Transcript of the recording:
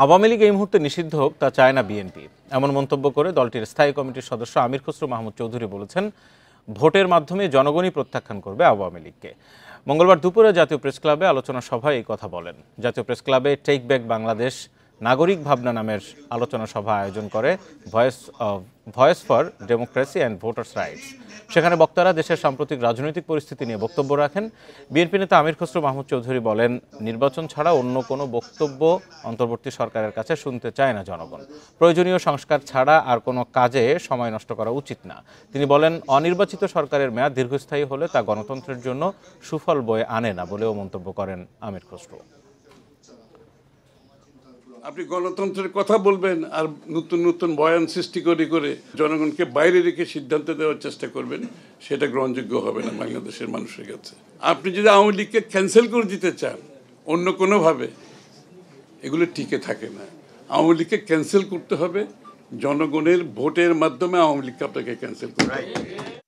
আওয়ামী লীগ এই মুহূর্তে নিষিদ্ধ হোক তা চায় না বিএনপি। এমন মন্তব্য করে দলটির স্থায়ী কমিটির সদস্য আমির খসরু মাহমুদ চৌধুরী বলেছেন, ভোটের মাধ্যমে জনগণই প্রত্যাখ্যান করবে আওয়ামী লীগকে। মঙ্গলবার দুপুরে জাতীয় প্রেস ক্লাবে আলোচনা সভায় এই কথা বলেন। জাতীয় প্রেস ক্লাবে টেক ব্যাক বাংলাদেশ নাগরিক ভাবনা নামের আলোচনা সভা আয়োজন করে voice for democracy and voters rights. সেখানে বক্তারা দেশের সাম্প্রতিক রাজনৈতিক পরিস্থিতি নিয়ে বক্তব্য রাখেন। বিএনপি নেতা আমির খসরু মাহমুদ চৌধুরী বলেন, নির্বাচন ছাড়া অন্য কোনো বক্তব্য অন্তর্বর্তী সরকারের কাছে শুনতে চায় না জনগণ। প্রয়োজনীয় সংস্কার ছাড়া আর কোনো কাজে সময় নষ্ট করা উচিত না। তিনি বলেন, অনির্বাচিত সরকারের মেয়াদ দীর্ঘস্থায়ী হলে তা গণতন্ত্রের জন্য সুফল বয়ে আনে না বলেও মন্তব্য করেন আমির খসরু। আপনি গণতন্ত্রের কথা বলবেন আর নতুন নতুন বয়ান সৃষ্টি করে জনগণকে বাইরে রেখে সিদ্ধান্ত দেওয়ার চেষ্টা করবেন, সেটা গ্রহণযোগ্য হবে না বাংলাদেশের মানুষের কাছে। আপনি যদি আওয়ামী লীগকে ক্যান্সেল করে দিতে চান অন্য কোনোভাবে, এগুলো টিকে থাকে না। আওয়ামী লীগকে ক্যান্সেল করতে হবে, জনগণের ভোটের মাধ্যমে আওয়ামী লীগকে আপনাকে ক্যান্সেল করতে হবে।